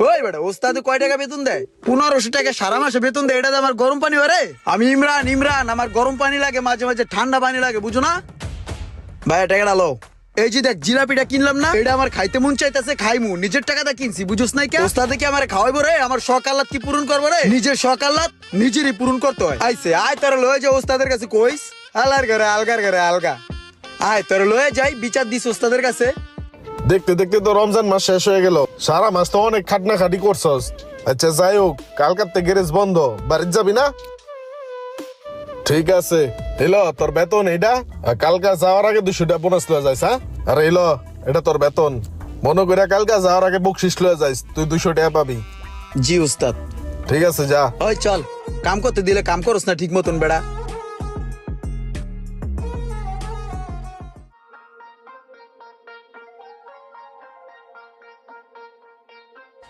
ওই বেটা ওস্তাদ কয় টাকা বেতন দেয়? 1500 টাকা সারা মাসে বেতন দেয়। এটা তো আমার গরম পানি ওরে। আমি ইমরান ইমরান, আমার গরম পানি লাগে, মাঝে মাঝে ঠান্ডা পানি লাগে, বুঝো না? ভাই টাকাটা লো। এই যে দেখ জিলাপিটা কিনলাম না, এটা আমার খাইতে মন চাইতেছে, খাইমু, নিজের টাকাটা কিনছি, বুঝোস নাই কে? ওস্তাদে কি আমার খাওয়াইবো রে? আমার শখ আহ্লাদ কি পূরণ করবো রে? নিজের শখ আহ্লাদ নিজেরই পূরণ করতে হয়। আইসে আয় তোরা লয়ে যা ওস্তাদের কাছে, কইস আলার ঘরে আলগার ঘরে আলগা। আয় তোরা লয়ে যাই, বিচার দিস ওস্তাদের কাছে। দেখতে দেখতে তো রমজান মাস শেষ হয়ে গেল, সারা মাস তো অনেক খাটনা খাটি করছস। আচ্ছা যাই হোক, কালকাতে গ্যারেজ বন্ধ, বাড়িতে যাবি না? ঠিক আছে, এলো তোর বেতন এটা। আর কালকা যাওয়ার আগে 200 টাকা বোনাস লয়ে যাইস। হ্যাঁ, আর এলো এটা তোর বেতন। মনে করে কালকা যাওয়ার আগে বকশিস লয়ে যাইস, তুই 200 টাকা পাবি। জি ওস্তাদ। ঠিক আছে যা। ওই চল, কাম করতে দিলে কাম করস না ঠিক মতন বেড়া।